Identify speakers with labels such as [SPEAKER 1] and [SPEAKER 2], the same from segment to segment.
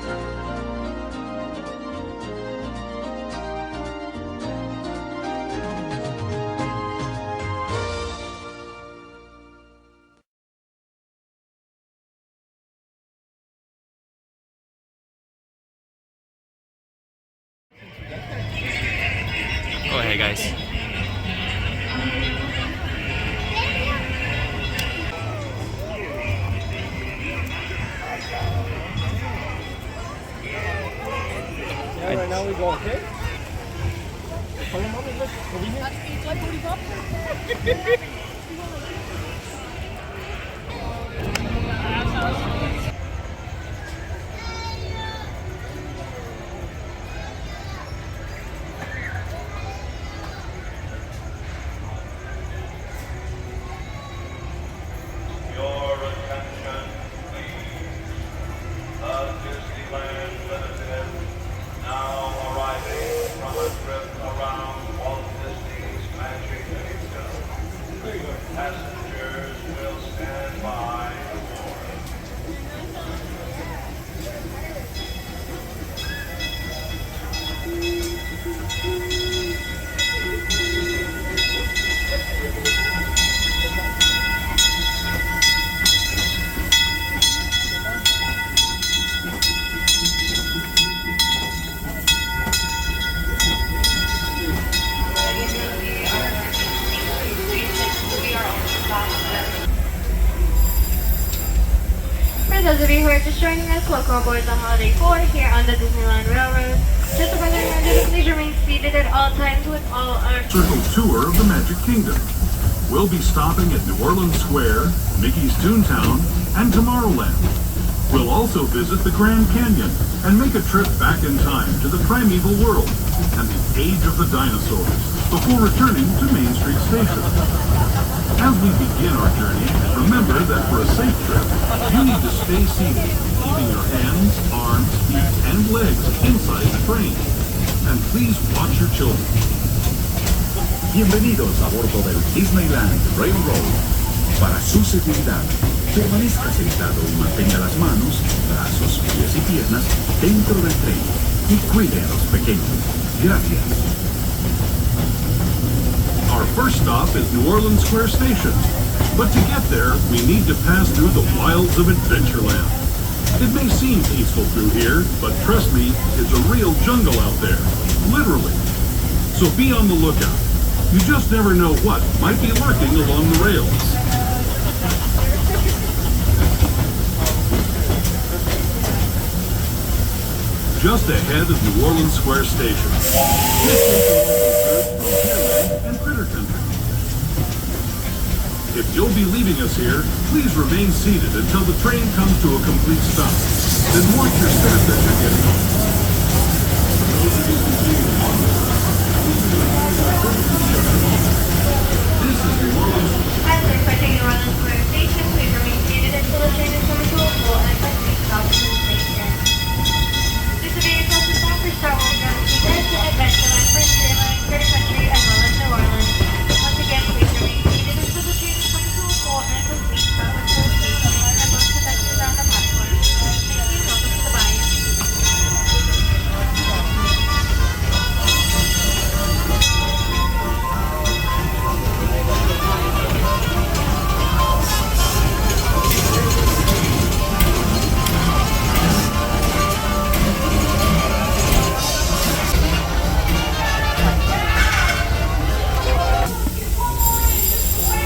[SPEAKER 1] Oh, hey guys.
[SPEAKER 2] Yeah, right now we go, okay? Follow mommy, look, over here. It's like booty pop.
[SPEAKER 3] Your attention, please. The Disneyland Limited now arriving from a trip around Walt Disney's Magic Kingdom. Passengers will stand by the door.
[SPEAKER 4] For those of you who are just joining us, welcome aboard the Holiday 4 here on the Disneyland Railroad. Just a friendly reminder to please remain seated at all times with all our
[SPEAKER 5] Circle tour of the Magic Kingdom. We'll be stopping at New Orleans Square, Mickey's Toontown, and Tomorrowland. We'll also visit the Grand Canyon and make a trip back in time to the primeval world and the age of the dinosaurs before returning to Main Street Station. As we begin our journey, remember that for a safe trip, you need to stay seated, keeping your hands, arms, feet, and legs inside the train. And please watch your children.
[SPEAKER 6] Bienvenidos a bordo del Disneyland Railroad. Para su seguridad, permanezca sentado y mantenga las manos, brazos, pies y piernas dentro del tren y cuide a los pequeños. Gracias.
[SPEAKER 5] Our first stop is New Orleans Square Station. But to get there, we need to pass through the wilds of Adventureland. It may seem peaceful through here, but trust me, it's a real jungle out there. Literally. So be on the lookout. You just never know what might be lurking along the rails. Just ahead of New Orleans Square Station. This station will serve Frontierland and Critter Country. If you'll be leaving us here, please remain seated until the train comes to a complete stop. Then watch your step as you're getting on. This is New Orleans.
[SPEAKER 4] As we're approaching New Orleans Square Station, please remain seated until the train is coming to a full and complete stop in the station. This will be your closest stop for Star Wars Galaxy's Edge, Adventureland, Frontierland, Critter Country, as well as New Orleans. Once again, please remain seated until the train is coming to a full and complete stop at the station and most conductors are on the platform. Thank you, welcome to the bayou.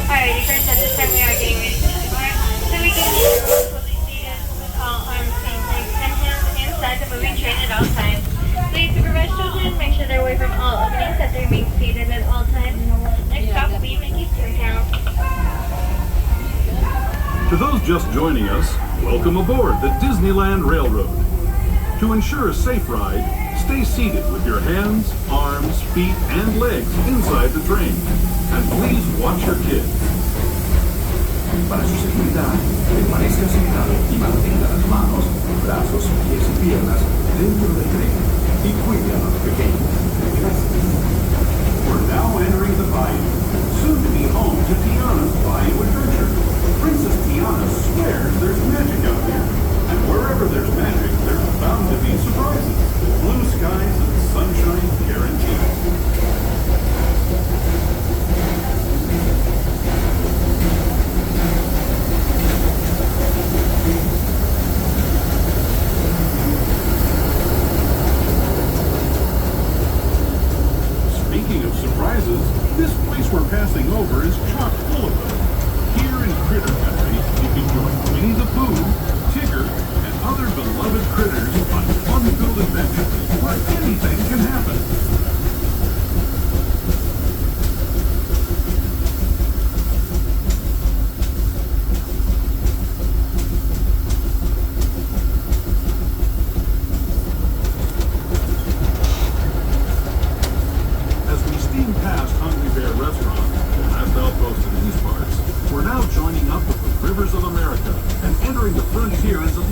[SPEAKER 4] Alrighty, friends, at this time we are getting ready to depart. So we can fully seated with all arms, feet, legs, and hands inside the moving train at all times. Please supervise children, make sure they're away from all openings, that they remain seated at all times. Next stop will be Mickey's Toontown.
[SPEAKER 5] To those just joining us, welcome aboard the Disneyland Railroad. To ensure a safe ride, stay seated with your hands, arms, feet, and legs inside the train. And please watch your kids.
[SPEAKER 6] Para su seguridad, permanezca sentado y mantenga las manos, brazos, pies y piernas dentro del tren y cuide a los pequeños. Gracias.
[SPEAKER 5] We're now entering the bayou, soon to be home to Tiana's Bayou Adventure. Princess Tiana swears there's magic out here, and wherever there's magic, there's bound to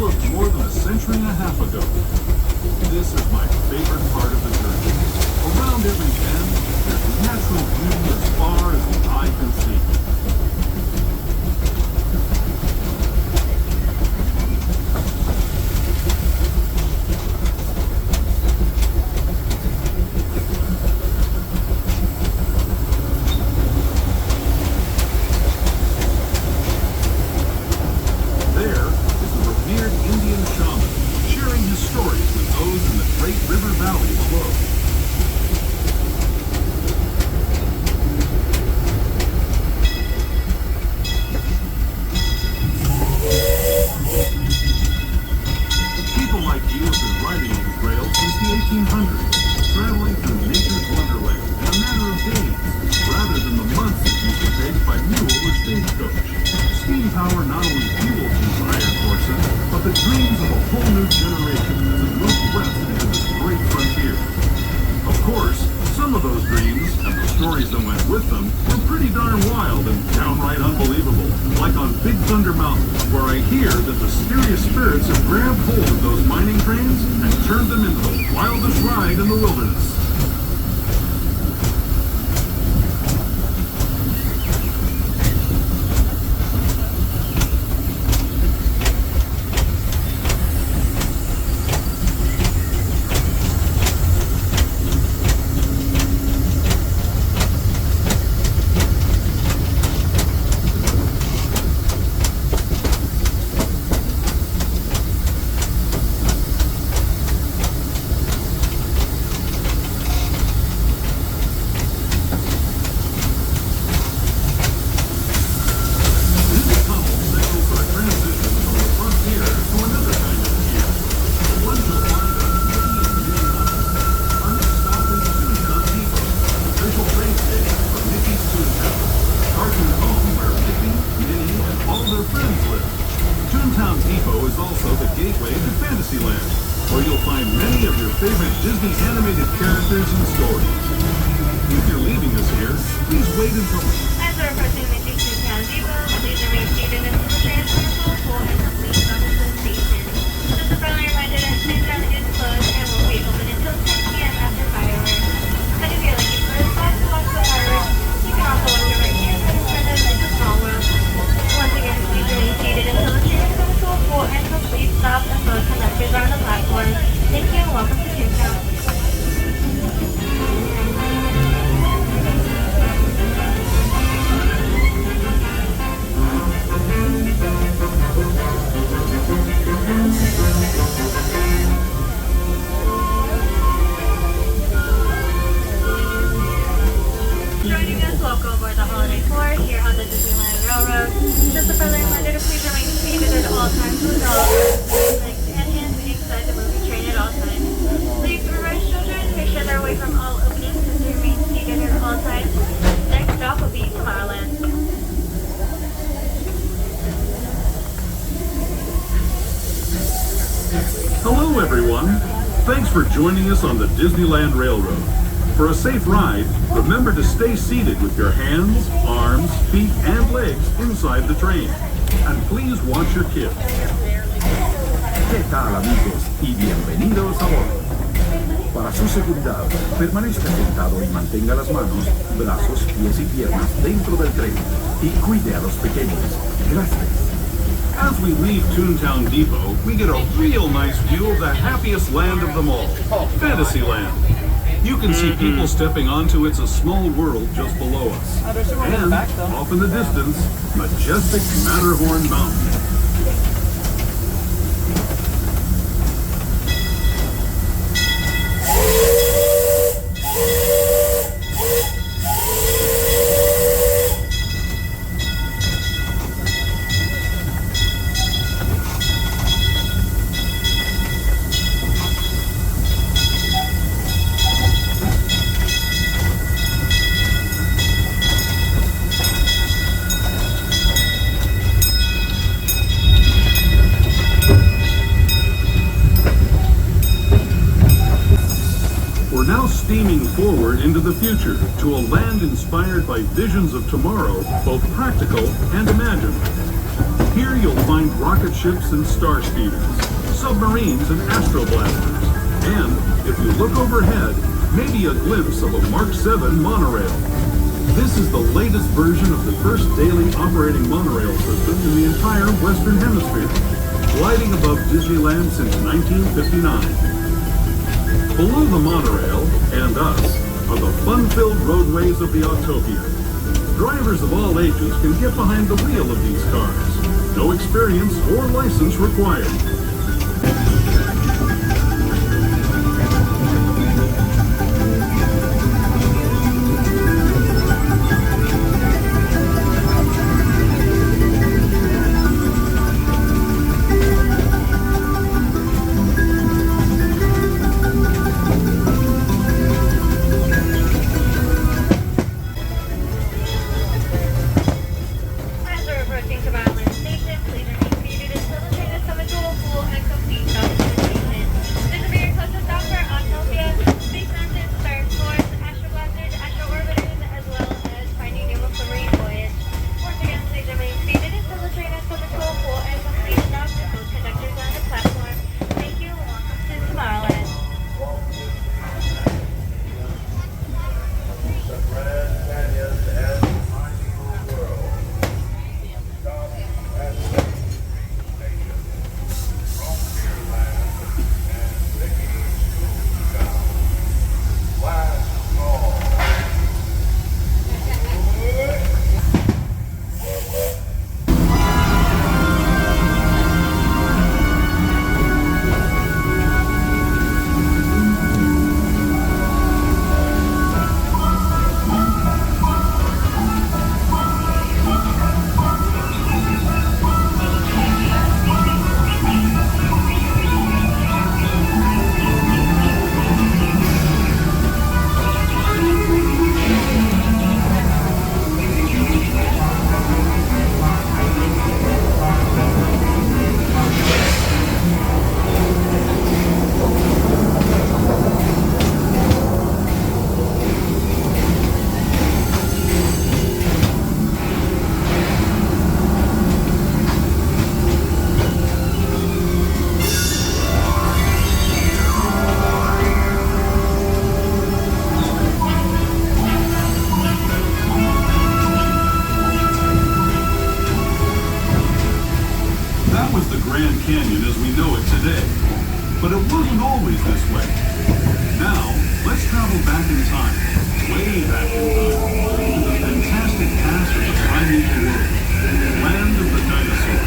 [SPEAKER 5] looked more than a century and a half ago. This is my favorite part of the journey. Around every bend, there's natural beauty as far as the eye can see.
[SPEAKER 4] Welcome aboard the Holiday Tour here on the Disneyland Railroad. Just a friendly reminder to please remain seated at all times with all legs and hands inside the moving train at all times. Please remember children, make sure they're away from all openings and to remain seated at all times. Next stop will be Tomorrowland.
[SPEAKER 5] Hello everyone! Thanks for joining us on the Disneyland Railroad. For a safe ride, remember to stay seated with your hands, arms, feet, and legs inside the train. And please watch your kids.
[SPEAKER 6] ¿Qué tal, amigos? Y bienvenidos a bordo. Para su seguridad, permanezca sentado y mantenga las manos, brazos, pies y piernas dentro del tren. Y cuide a los pequeños. Gracias.
[SPEAKER 5] As we leave Toontown Depot, we get a real nice view of the happiest land of them all, Fantasyland. You can see people stepping onto It's a Small World just below us. And, off in the distance, majestic Matterhorn Mountain. Steaming forward into the future to a land inspired by visions of tomorrow, both practical and imagined. Here you'll find rocket ships and star speeders, submarines and astroblasters, and if you look overhead, maybe a glimpse of a Mark 7 monorail. This is the latest version of the first daily operating monorail system in the entire Western Hemisphere, gliding above Disneyland since 1959. Below the monorail, and us, are the fun-filled roadways of the Autopia. Drivers of all ages can get behind the wheel of these cars. No experience or license required.
[SPEAKER 4] As we're approaching Tomorrowland Station, please remain seated until the train is coming to a full and complete stop at the station. This will be your closest stop for Autopia, Space Mountain, Star Explorers, Astro Blasters, Astro Orbiters, as well as Finding Nemo Submarine Voyage. Once again, please remain seated until the train is coming to a full and complete stop with both conductors on the platform. Thank you, and welcome to Tomorrowland.
[SPEAKER 3] The Grand Canyon and Mighty World. Stop at Station, Frontierland and Mickey's Toontown. Last call.
[SPEAKER 5] That was the Grand Canyon as we know it today. But it wasn't always this way. Now, let's travel back in time, way back in time, to the fantastic past of the primeval world, land of the dinosaurs.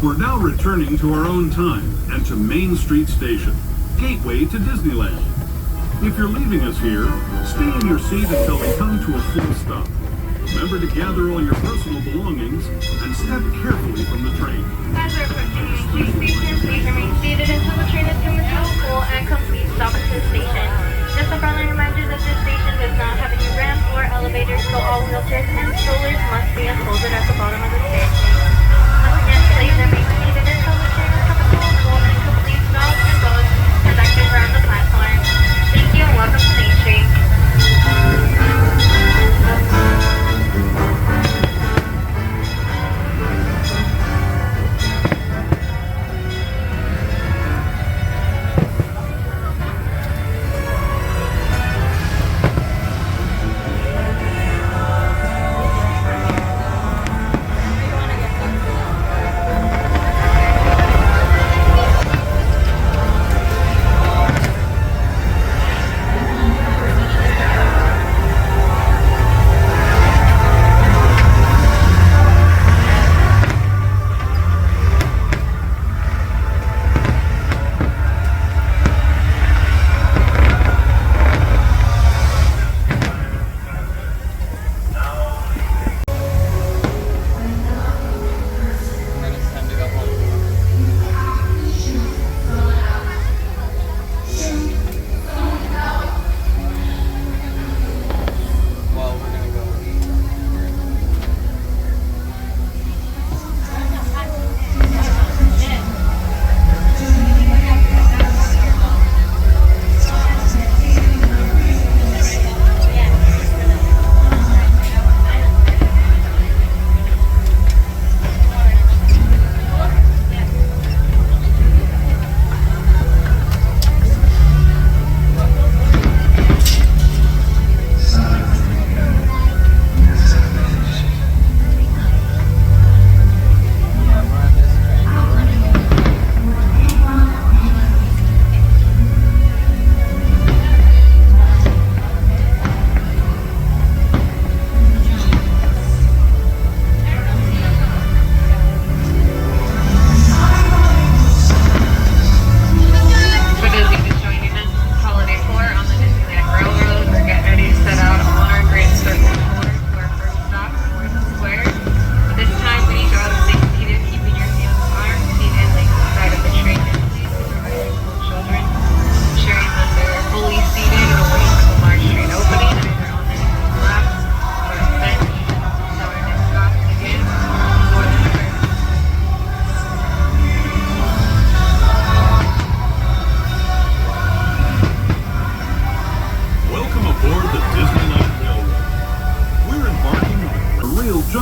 [SPEAKER 5] We're now returning to our own time and to Main Street Station, gateway to Disneyland. If you're leaving us here, stay in your seat until we come to a full stop. Remember to gather all your personal belongings and step carefully from the train.
[SPEAKER 4] As we're approaching Main Street Station, please remain seated until the train is coming to a full and complete stop at the station. Just a friendly reminder that this station does not have any ramps or elevators, so all wheelchairs and strollers must be unfolded at the bottom of the staircase. Once again, please remain seated until the train is coming to a full and complete stop and both conductors are on the platform.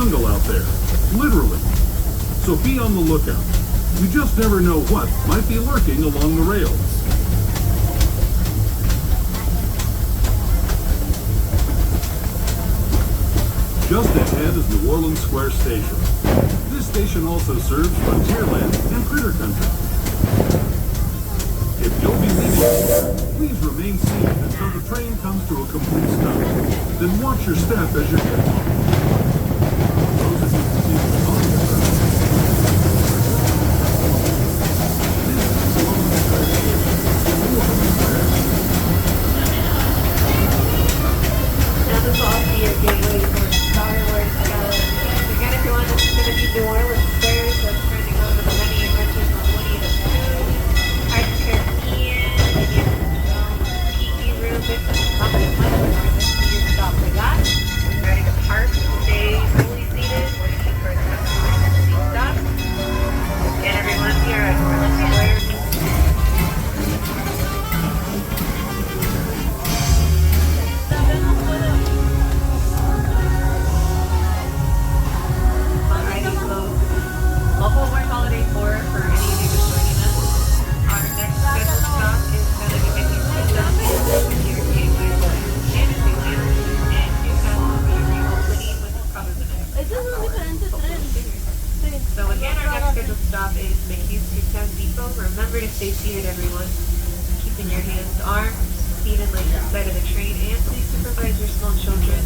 [SPEAKER 5] jungle out there, literally. So be on the lookout. You just never know what might be lurking along the rails. Just ahead is New Orleans Square Station. This station also serves Frontierland and Critter Country. If you'll be leaving, please remain seated until the train comes to a complete stop. Then watch your step as you get off. Those of you who need to talk about
[SPEAKER 4] Now this will also be your gateway for Star Wars Galaxy. Again, if you want to visit the New Orleans Square, so it's turning over the many adventures of Woody the Pooh, Pirates of the Caribbean, Tiki Room, Vixen, Muppet Much more. This is your stop for that. Ready to park, stay fully seated, waiting for the customized seat stop. And everyone here at New Orleans Square. Local Ward Holiday 4 for any of you just joining us. Our next scheduled stop is going to be Mickey's Stopping with your gateway to Disneyland, and Newcastle will be reopening with probably the next. So again, our next scheduled stop is Mickey's Toontown Depot. Remember to stay seated, everyone. Keeping your hands to arms, feet and legs inside of the train, and please supervise your small children.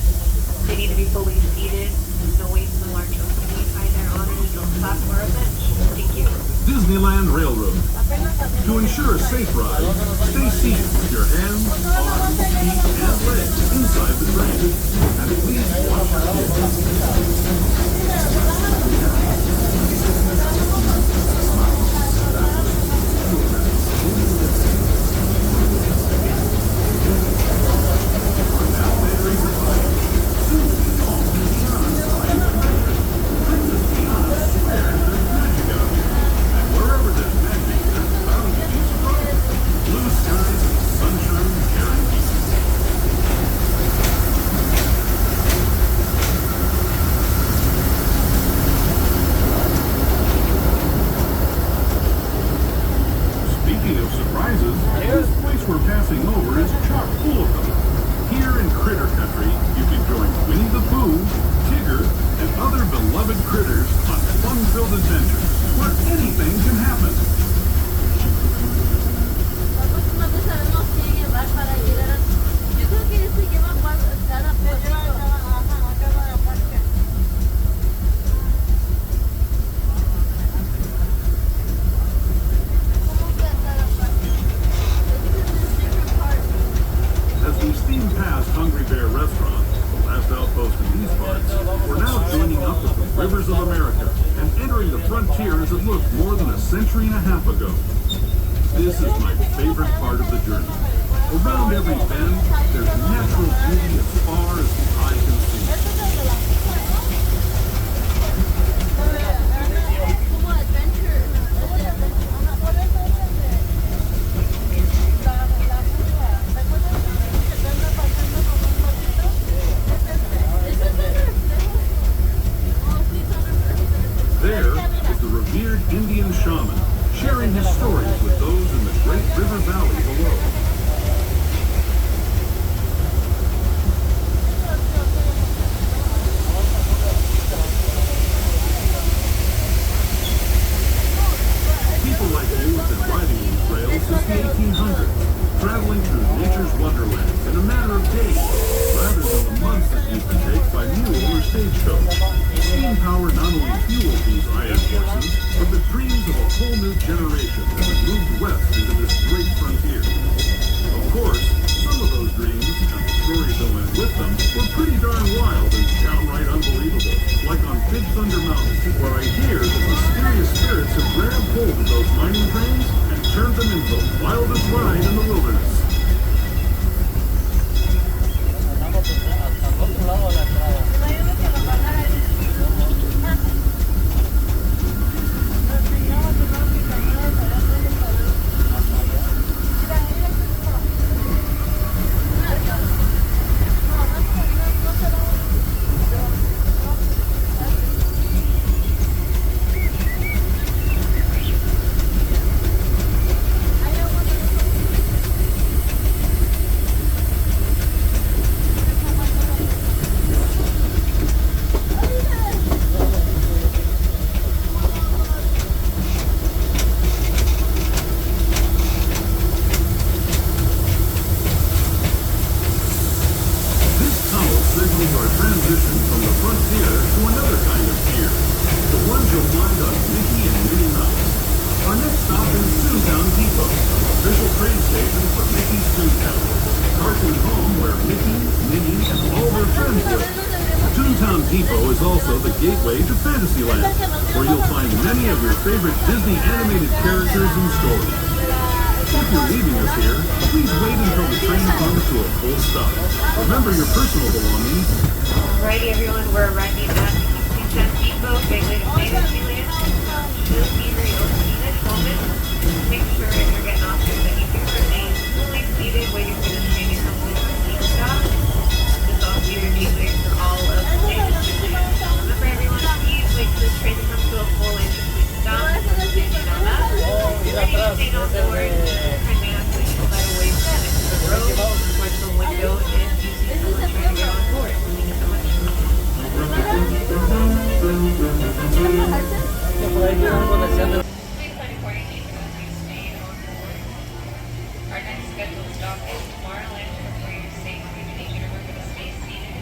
[SPEAKER 4] They need to be fully seated. No weights in the large opening, either on a class or a bench. Thank you.
[SPEAKER 5] Disneyland Railroad. To ensure a safe ride, stay seated with your hands, arms, feet, and legs inside the train. And please watch your kids. transition from the frontier to another kind of pier, the ones you'll find on Mickey and Minnie Mouse. Our next stop is Toontown Depot, official train station for Mickey's Toontown. Cartoon home where Mickey, Minnie, and all their friends live. Toontown Depot is also the gateway to Fantasyland, where you'll find many of your favorite Disney animated characters and stories. If you're leaving us here, please wait until the train comes to a full stop. Remember your personal belongings.
[SPEAKER 4] Alrighty everyone, we're arriving at Toontown Depot, gateway to Fantasyland. Should be reopening in a moment. Make sure if you're getting off here that you do remain fully seated, waiting for the train to come to a complete stop. This also your gateway for all of Fantasyland. Remember everyone, please wait for the train to come to a full and complete stop. Standing on that. Ready to stay on board. Kindly ask that you let away from the road. Towards the window and using the train to get on board. Thank you so much. Please find accordingly for those who stay on board. Our next scheduled stop is Tomorrowland. For your safety, make sure we're going to stay seated.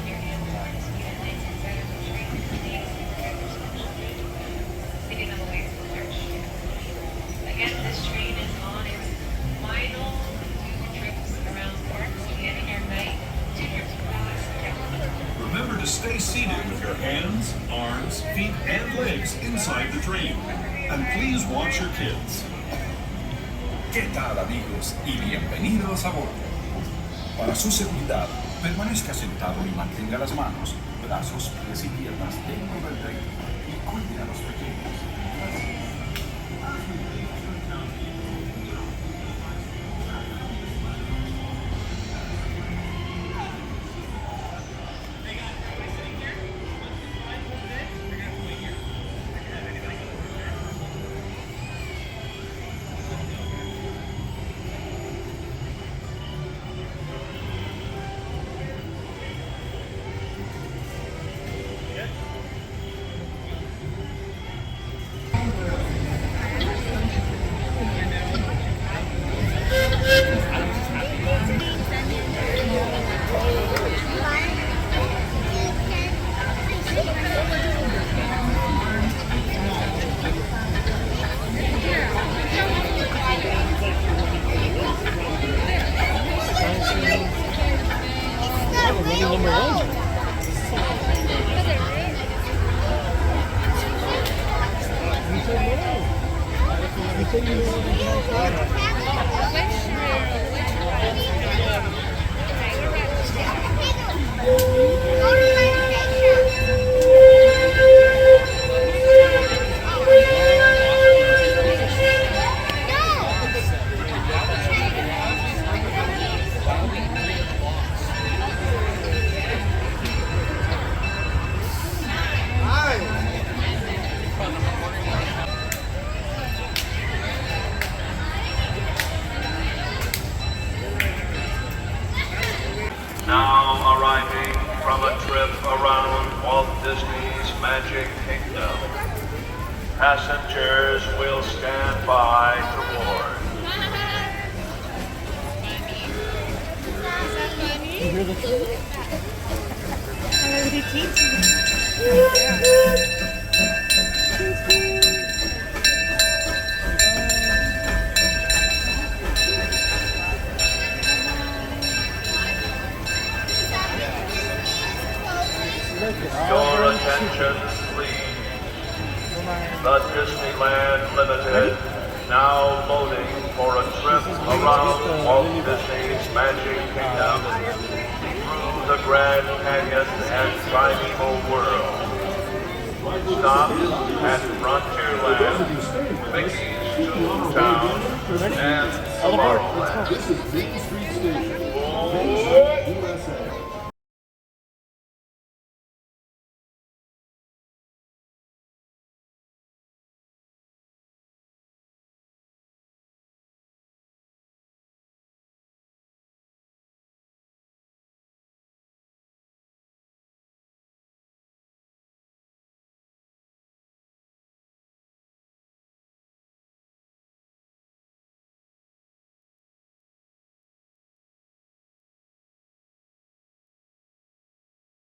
[SPEAKER 4] Your hands are on speed and legs inside of the train. Please protect your social distance. Sitting on the way to the church. Again, this train is on its final 2 trips around the park. So beginning our night, 2 trips across California.
[SPEAKER 5] Remember to stay seated with your hands, arms, feet, and legs inside the train. And please watch your kids.
[SPEAKER 6] ¿Qué tal amigos? Y bienvenidos a bordo. Para su seguridad, permanezca sentado y mantenga las manos, brazos, pies y piernas dentro del tren y cuide a los pequeños.
[SPEAKER 3] Now arriving from a trip around Walt Disney's Magic Kingdom. Passengers will stand by to board. Your attention, please. The Disneyland Limited now loading for a trip around Walt Disney's Magic Kingdom through the Grand Canyon and Primeval World. Stop at Frontierland, Mickey's Toontown, and Tomorrowland.
[SPEAKER 2] This is Main Street Station.